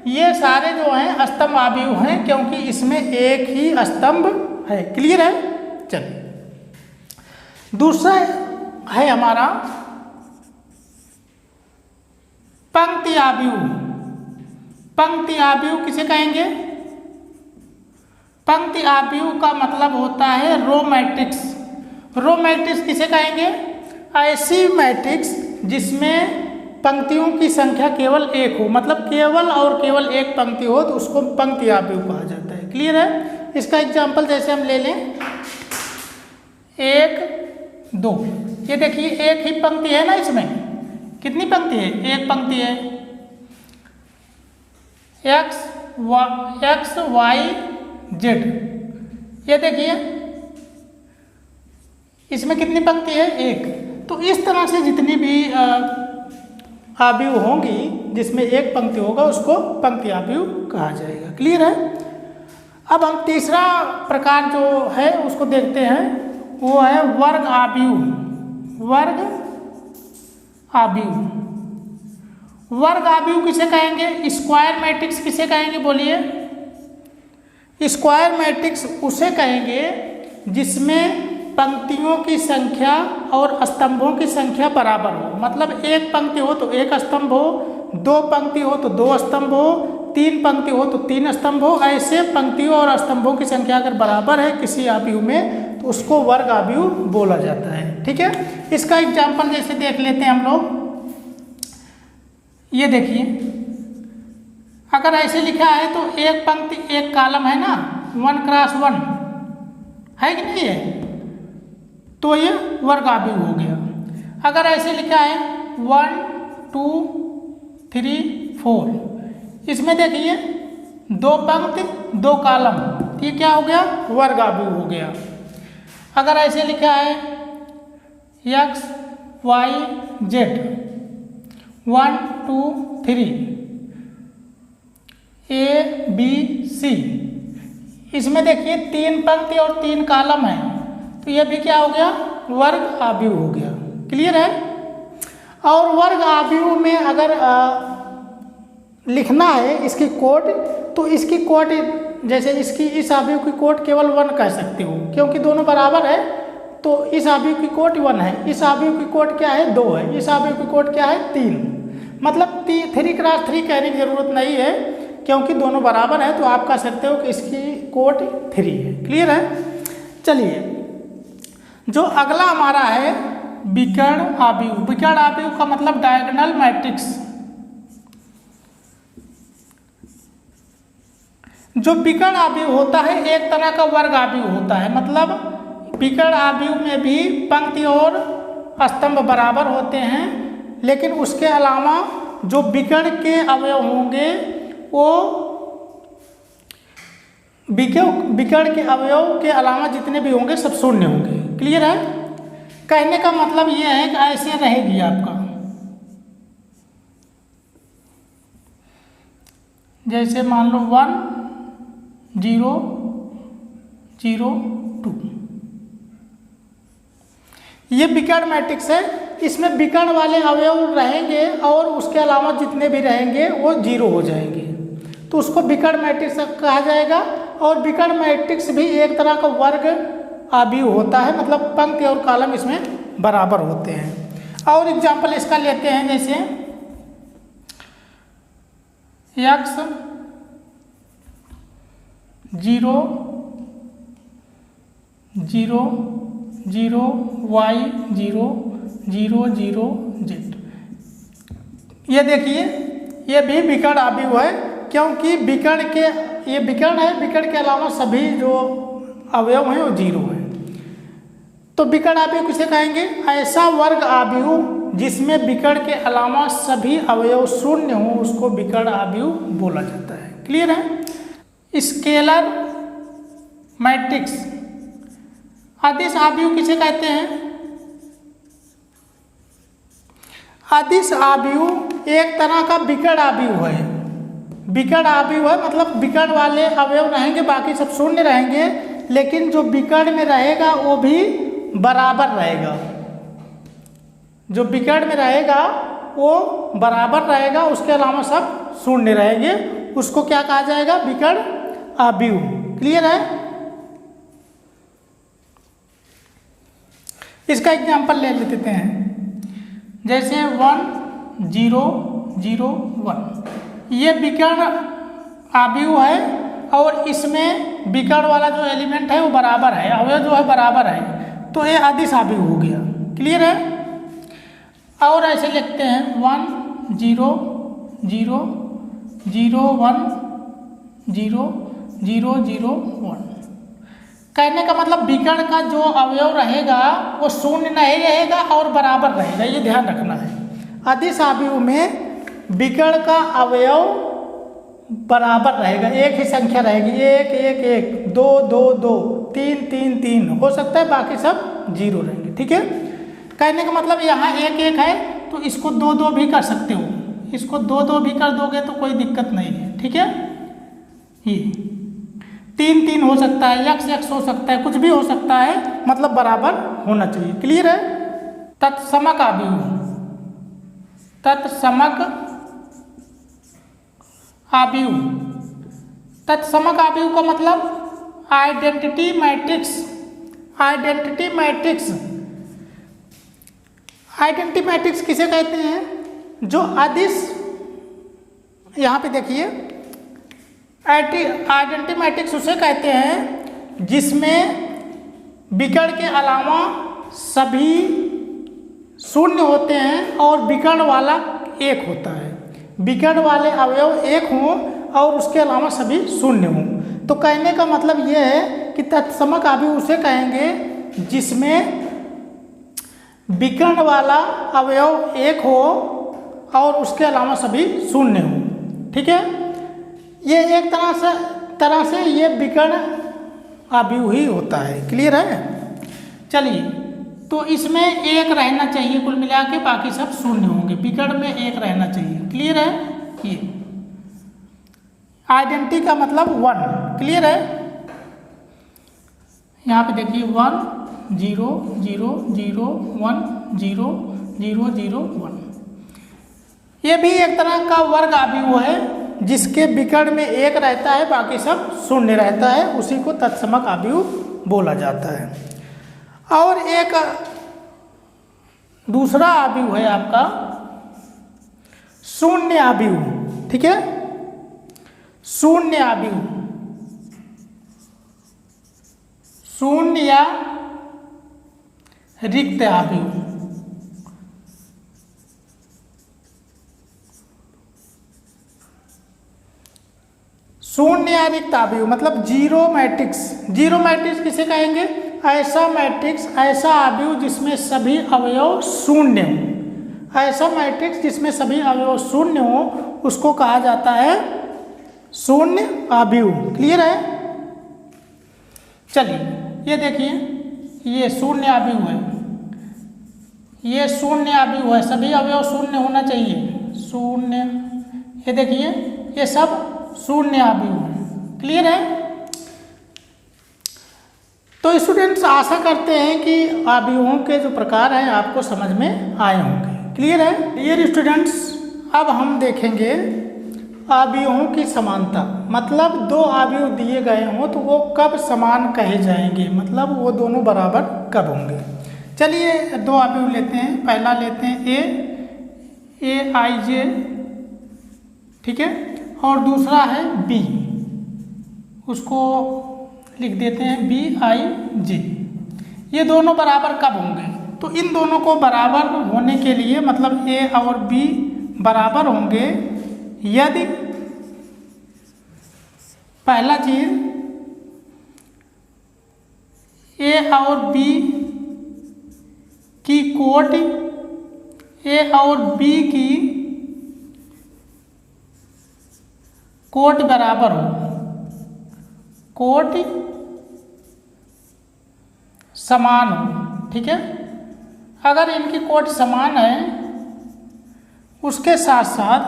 ये सारे जो हैं स्तंभ आव्यूह हैं, क्योंकि इसमें एक ही स्तंभ है। क्लियर है। चलिए दूसरा है हमारा पंक्ति आव्यूह। पंक्ति आव्यूह किसे कहेंगे, पंक्ति आव्यूह का मतलब होता है रो मैट्रिक्स। रो मैट्रिक्स किसे कहेंगे, ऐसी मैट्रिक्स जिसमें पंक्तियों की संख्या केवल 1 हो, मतलब केवल और केवल एक पंक्ति हो, तो उसको पंक्ति आव्यूह कहा जाता है। क्लियर है। इसका एग्जाम्पल जैसे हम ले लें 1 2, ये देखिए एक ही पंक्ति है ना, इसमें कितनी पंक्ति है, एक पंक्ति है। X Y Z, ये देखिए इसमें कितनी पंक्ति है, एक। तो इस तरह से जितनी भी आव्यूह होंगी जिसमें एक पंक्ति होगा उसको पंक्ति आव्यूह कहा जाएगा। क्लियर है। अब हम तीसरा प्रकार जो है उसको देखते हैं, वो है वर्ग आव्यूह। वर्ग आव्यूह, वर्ग आव्यूह किसे कहेंगे, स्क्वायर मैट्रिक्स किसे कहेंगे, बोलिए। स्क्वायर मैट्रिक्स उसे कहेंगे जिसमें पंक्तियों की संख्या और स्तंभों की संख्या बराबर हो। मतलब एक पंक्ति हो तो एक स्तंभ हो, 2 पंक्ति हो तो 2 स्तंभ हो, 3 पंक्ति हो तो 3 स्तंभ हो। ऐसे पंक्तियों और स्तंभों की संख्या अगर बराबर है किसी आव्यूह में तो उसको वर्ग आव्यूह बोला जाता है। ठीक है, इसका एग्जाम्पल जैसे देख लेते हैं हम लोग। ये देखिए अगर ऐसे लिखा है तो एक पंक्ति एक कॉलम है ना, 1 क्रॉस 1 है कि नहीं है, तो ये वर्ग आव्यूह हो गया। अगर ऐसे लिखा है 1 2 3 4, इसमें देखिए 2 पंक्ति 2 कॉलम, ये क्या हो गया, वर्ग आव्यूह हो गया। अगर ऐसे लिखा है X Y Z 1 2 3 A B C, इसमें देखिए 3 पंक्ति और 3 कॉलम है, तो ये भी क्या हो गया, वर्ग आव्यूह हो गया। क्लियर है। और वर्ग आव्यूह में अगर लिखना है इसकी कोड, तो इसकी कोड जैसे इसकी इस आव्यूह की कोड केवल 1 कह सकते हो, क्योंकि दोनों बराबर है। तो इस आव्यूह की कोड 1 है, इस आव्यूह की कोड क्या है, 2 है, इस आव्यूह की कोड क्या है, 3। मतलब 3 क्रॉस 3 कहने की जरूरत नहीं है, क्योंकि दोनों बराबर है, तो आप कह सकते हो कि इसकी कोड 3 है। क्लियर है। चलिए जो अगला हमारा है विकर्ण आव्यूह। विकर्ण आव्यूह का मतलब डायगोनल मैट्रिक्स। जो विकर्ण आव्यूह होता है एक तरह का वर्ग आव्यूह होता है, मतलब विकर्ण आव्यूह में भी पंक्ति और स्तंभ बराबर होते हैं, लेकिन उसके अलावा जो विकर्ण के अवयव होंगे वो विकर्ण के अवयव के अलावा जितने भी होंगे सब शून्य होंगे। क्लियर है? कहने का मतलब ये है कि ऐसे रहेगी आपका, जैसे मान लो 1 0 0 2, ये विकर्ण मैट्रिक्स है। इसमें विकर्ण वाले अवयव रहेंगे और उसके अलावा जितने भी रहेंगे वो 0 हो जाएंगे, तो उसको विकर्ण मैट्रिक्स कहा जाएगा। और विकर्ण मैट्रिक्स भी एक तरह का वर्ग आव्यूह होता है, मतलब पंक्ति और कॉलम इसमें बराबर होते हैं। और एग्जाम्पल इसका लेते हैं, जैसे x 0 0 0 y 0 0 0 z। ये देखिए ये भी विकर्ण आव्यूह है, क्योंकि विकर्ण के ये विकर्ण है, विकर्ण के अलावा सभी जो अवयव हैं वो 0 हैं। तो विकर्ण आव्यूह किसे कहेंगे? ऐसा वर्ग आव्यूह जिसमें विकर्ण के अलावा सभी अवयव शून्य हो उसको विकर्ण आव्यूह बोला जाता है। क्लियर है? स्केलर मैट्रिक्स अदिश आव्यूह किसे कहते हैं? अदिश आव्यूह एक तरह का विकर्ण आव्यूह है। विकर्ण आव्यूह है मतलब विकर्ण वाले अवयव रहेंगे, बाकी सब शून्य रहेंगे, लेकिन जो विकर्ण में रहेगा वो भी बराबर रहेगा। जो विकर्ण में रहेगा वो बराबर रहेगा, उसके अलावा सब शून्य रहेंगे, उसको क्या कहा जाएगा? विकर्ण आव्यूह। क्लियर है? इसका एग्जाम्पल ले लेते हैं, जैसे 1 0 0 1, ये विकर्ण आव्यूह है और इसमें विकर्ण वाला जो एलिमेंट है वो बराबर है, अवयव जो है बराबर है, तो ये अदिश आव्यूह हो गया। क्लियर है? और ऐसे लिखते हैं 1 0 0 0 1 0 0 0 1। कहने का मतलब विकर्ण का जो अवयव रहेगा वो शून्य नहीं रहेगा और बराबर रहेगा, ये ध्यान रखना है। अदिश आव्यूह में विकर्ण का अवयव बराबर रहेगा, एक ही संख्या रहेगी, 1 1 1 2 2 2 3 3 3 हो सकता है, बाकी सब 0 रहेंगे। ठीक है? कहने का मतलब यहाँ 1 1 है तो इसको 2 2 भी कर सकते हो, इसको 2 2 भी कर दोगे तो कोई दिक्कत नहीं है। ठीक है? ये 3 3 हो सकता है, x x हो सकता है, कुछ भी हो सकता है, मतलब बराबर होना चाहिए। क्लियर है? तत्समक आव्यूह, तत्समक आव्यूह, तत्समक आव्यूह का मतलब identity matrix. Identity matrix, identity matrix किसे कहते हैं? जो अदिश, यहाँ पे देखिए आइडेंटिटी मैट्रिक्स उसे कहते हैं जिसमें विकर्ण के अलावा सभी शून्य होते हैं और विकर्ण वाला एक होता है। विकर्ण वाले अवयव एक हों और उसके अलावा सभी शून्य हों। तो कहने का मतलब ये है कि तत्समक आव्यूह उसे कहेंगे जिसमें विकर्ण वाला अवयव एक हो और उसके अलावा सभी शून्य हो। ठीक है? ये एक तरह से ये विकर्ण आव्यूह ही होता है। क्लियर है? चलिए, तो इसमें एक रहना चाहिए, कुल मिला के बाकी सब शून्य होंगे, विकर्ण में एक रहना चाहिए। क्लियर है? ये आइडेंटिटी का मतलब 1। क्लियर है? यहाँ पे देखिए 1 0 0 0 1 0 0 0 1। ये भी एक तरह का वर्ग आव्यूह है जिसके विकर्ण में एक रहता है, बाकी सब शून्य रहता है, उसी को तत्समक आव्यूह बोला जाता है। और एक दूसरा आव्यूह है आपका शून्य आव्यूह। ठीक है? शून्य आव्यूह, शून्य या रिक्त आव्यूह। शून्य या रिक्त अवयव मतलब जीरो मैट्रिक्स। जीरो मैट्रिक्स किसे कहेंगे? ऐसा मैट्रिक्स, ऐसा अवयव जिसमें सभी अवयव शून्य हो। ऐसा मैट्रिक्स जिसमें सभी अवयव शून्य हो उसको कहा जाता है शून्य अवयव। क्लियर है? चलिए ये देखिए, ये शून्य अवयव है, ये शून्य अवयव है, सभी अवयव शून्य होना चाहिए, शून्य। ये देखिए ये सब शून्य अवयव है। क्लियर है? तो स्टूडेंट्स आशा करते हैं कि अवयवों के जो प्रकार हैं आपको समझ में आए होंगे। क्लियर है? डियर स्टूडेंट्स, अब हम देखेंगे अवयवों की समानता। मतलब दो अवयव दिए गए हों तो वो कब समान कहे जाएंगे, मतलब वो दोनों बराबर कब होंगे। चलिए दो अवयव लेते हैं। पहला लेते हैं ए आई जे, ठीक है, और दूसरा है बी, उसको लिख देते हैं बी आई जे। ये दोनों बराबर कब होंगे? तो इन दोनों को बराबर होने के लिए मतलब ए और बी बराबर होंगे यदि पहला चीज ए और बी की कोट, ए और बी की कोट बराबर हो, कोट समान हो। ठीक है? अगर इनकी कोट समान है उसके साथ साथ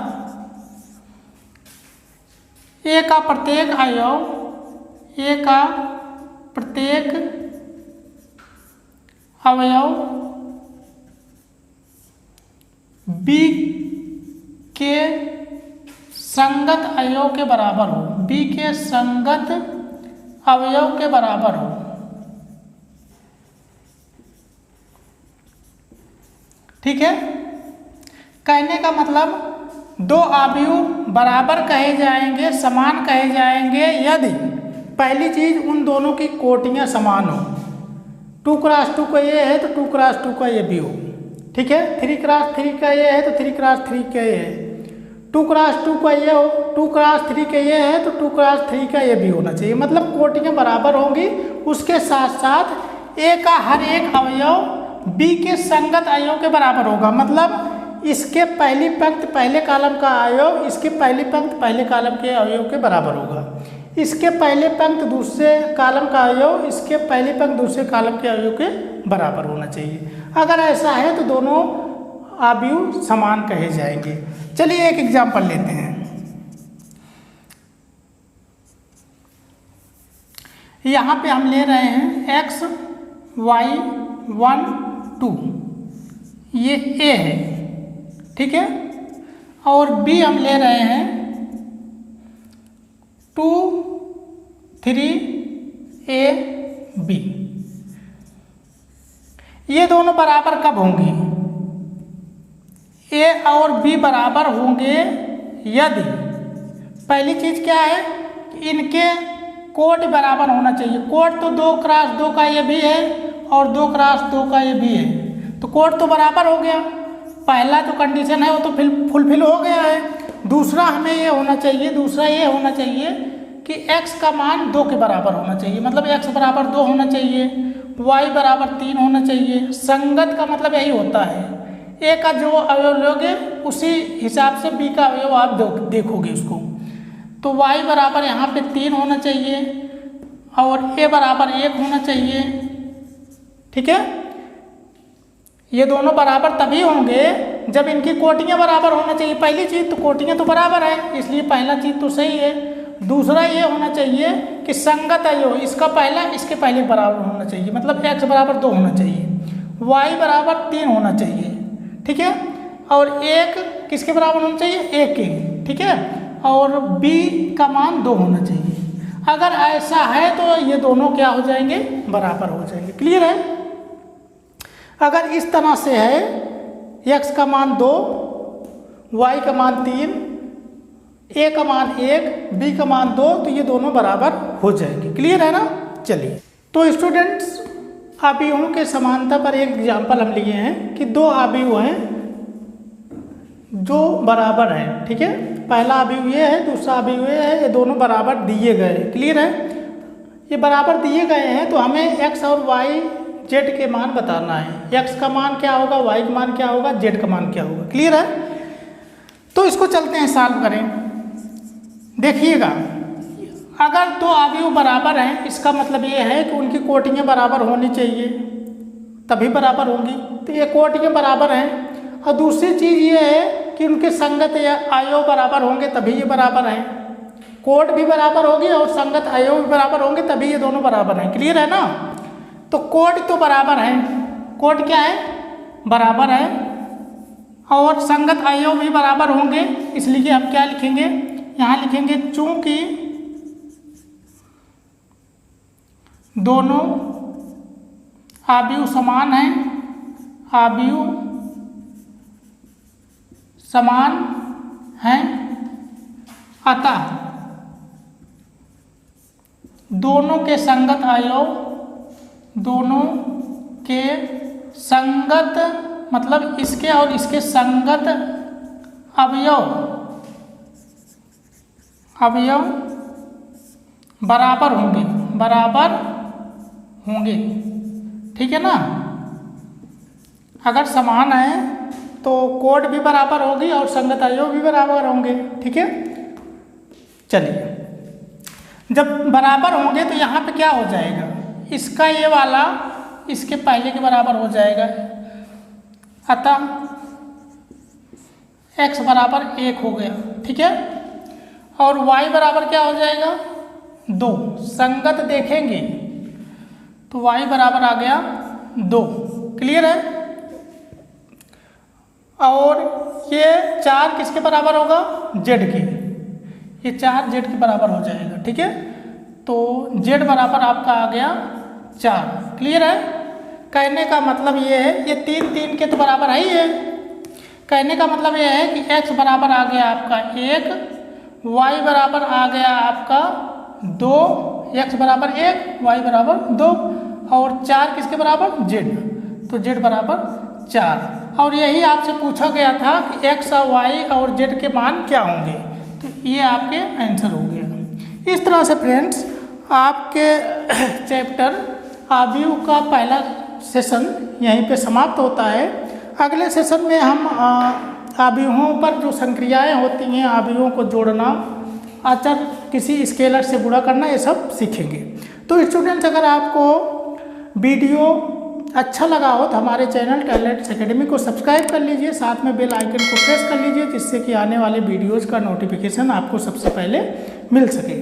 ए का प्रत्येक अवयव, ए का प्रत्येक अवयव बी के संगत अवयव के बराबर हो, बी के संगत अवयव के बराबर हो। ठीक है? कहने का मतलब दो अवयव बराबर कहे जाएंगे, समान कहे जाएंगे यदि पहली चीज उन दोनों की कोटियां समान हो। 2 क्रॉस 2 का ये है तो 2 क्रॉस 2 का ये भी हो। ठीक है? 3 क्रॉस 3 का ये है तो 3 क्रॉस 3 का ये है। 2 क्रॉस 2 का ये हो, 2 क्रॉस 3 का ये है तो 2 क्रॉस 3 का ये भी होना चाहिए। मतलब कोटियां बराबर होंगी। उसके साथ साथ ए का हर एक अवयव बी के संगत अवयव के बराबर होगा। मतलब इसके पहली पंक्ति पहले कॉलम का अवयव इसके पहली पंक्ति पहले कॉलम के अवयव के बराबर होगा। इसके पहले पंक्ति दूसरे कॉलम का अवयव इसके पहली पंक्ति दूसरे कॉलम के अवयव के बराबर होना चाहिए। अगर ऐसा है तो दोनों अवयव समान कहे जाएंगे। चलिए एक एग्जाम्पल लेते हैं। यहाँ पे हम ले रहे हैं x y 1 2, ये a है। ठीक है? और b हम ले रहे हैं 2 3 a b। ये दोनों बराबर कब होंगे? a और b बराबर होंगे यदि पहली चीज क्या है कि इनके कोट बराबर होना चाहिए। कोट तो 2 क्रॉस 2 का ये भी है और 2 क्रॉस 2 का ये भी है, तो कोट तो बराबर हो गया। पहला जो कंडीशन है वो तो फुलफिल हो गया है। दूसरा हमें ये होना चाहिए, दूसरा ये होना चाहिए कि x का मान 2 के बराबर होना चाहिए। मतलब x बराबर 2 होना चाहिए, y बराबर 3 होना चाहिए। संगत का मतलब यही होता है, a का जो अवयव लोगे उसी हिसाब से b का अवयव आप देखोगे उसको। तो y बराबर यहाँ पे 3 होना चाहिए और a बराबर 1 होना चाहिए। ठीक है? ये दोनों बराबर तभी होंगे जब इनकी कोटियां बराबर होना चाहिए। पहली चीज तो कोटियां तो बराबर है, इसलिए पहला चीज तो सही है। दूसरा ये होना चाहिए कि संगत अवयव इसका पहला इसके पहले बराबर होना चाहिए। मतलब x बराबर 2 होना चाहिए, y बराबर 3 होना चाहिए। ठीक है? और 1 किसके बराबर होना चाहिए? 1 के। ठीक है? और b का मान 2 होना चाहिए। अगर ऐसा है तो ये दोनों क्या हो जाएंगे? बराबर हो जाएंगे। क्लियर है? अगर इस तरह से है x का मान 2, y का मान 3, a का मान 1, b का मान 2, तो ये दोनों बराबर हो जाएंगे। क्लियर है ना? चलिए तो स्टूडेंट्स अवयवों के समानता पर एक एग्जाम्पल हम लिए हैं कि दो अवयव हैं जो बराबर है, ठीक है, पहला अवयव ये है, दूसरा अवयव ये है, ये दोनों बराबर दिए गए, क्लियर है। ये बराबर दिए गए हैं तो हमें x और y z के मान बताना है। x का मान क्या होगा, y का मान क्या होगा, z का मान क्या होगा, क्लियर है। तो इसको चलते हैं सॉल्व करें। देखिएगा, अगर दो अवयव बराबर हैं इसका मतलब ये है कि उनकी कोटियाँ बराबर होनी चाहिए तभी बराबर होंगी। तो ये कोटियाँ बराबर हैं। और दूसरी चीज़ ये है कि उनके संगत या अवयव बराबर होंगे तभी ये बराबर हैं। कोट भी बराबर होगी और संगत अवयव भी बराबर होंगे तभी ये दोनों बराबर हैं, क्लियर है ना। तो कोट तो बराबर है, कोट क्या है, बराबर है, और संगत अवयव भी बराबर होंगे, इसलिए हम क्या लिखेंगे, यहाँ लिखेंगे चूंकि दोनों अवयव समान हैं, अवयव समान हैं, अतः दोनों के संगत अवयव, दोनों के संगत मतलब इसके और इसके संगत अवयव बराबर होंगे, बराबर होंगे, ठीक है ना। अगर समान है तो कोड भी बराबर होगी और संगत अवयव भी बराबर होंगे, ठीक है। चलिए, जब बराबर होंगे तो यहाँ पे क्या हो जाएगा, इसका ये वाला इसके पहले के बराबर हो जाएगा, अतः x बराबर 1 हो गया, ठीक है। और y बराबर क्या हो जाएगा 2, संगत देखेंगे तो y बराबर आ गया 2, क्लियर है। और ये 4 किसके बराबर होगा, z के, ये 4 z के बराबर हो जाएगा, ठीक है। तो z बराबर आपका आ गया 4, क्लियर है। कहने का मतलब ये है, ये 3 3 के तो बराबर है ही है। कहने का मतलब ये है कि x बराबर आ गया आपका 1, y बराबर आ गया आपका 2, x बराबर 1, y बराबर 2, और 4 किसके बराबर, z, तो z बराबर 4। और यही आपसे पूछा गया था कि x और y और z के मान क्या होंगे, तो ये आपके आंसर हो गया। इस तरह से फ्रेंड्स आपके चैप्टर अवयव का पहला सेशन यहीं पे समाप्त होता है। अगले सेशन में हम अवयवों पर जो संक्रियाएं होती हैं, अवयवों को जोड़ना, अचर किसी स्केलर से गुणा करना, ये सब सीखेंगे। तो स्टूडेंट्स, अगर आपको वीडियो अच्छा लगा हो तो हमारे चैनल टैलेंट्स एकेडमी को सब्सक्राइब कर लीजिए, साथ में बेल आइकन को प्रेस कर लीजिए, जिससे कि आने वाले वीडियोज़ का नोटिफिकेशन आपको सबसे पहले मिल सके।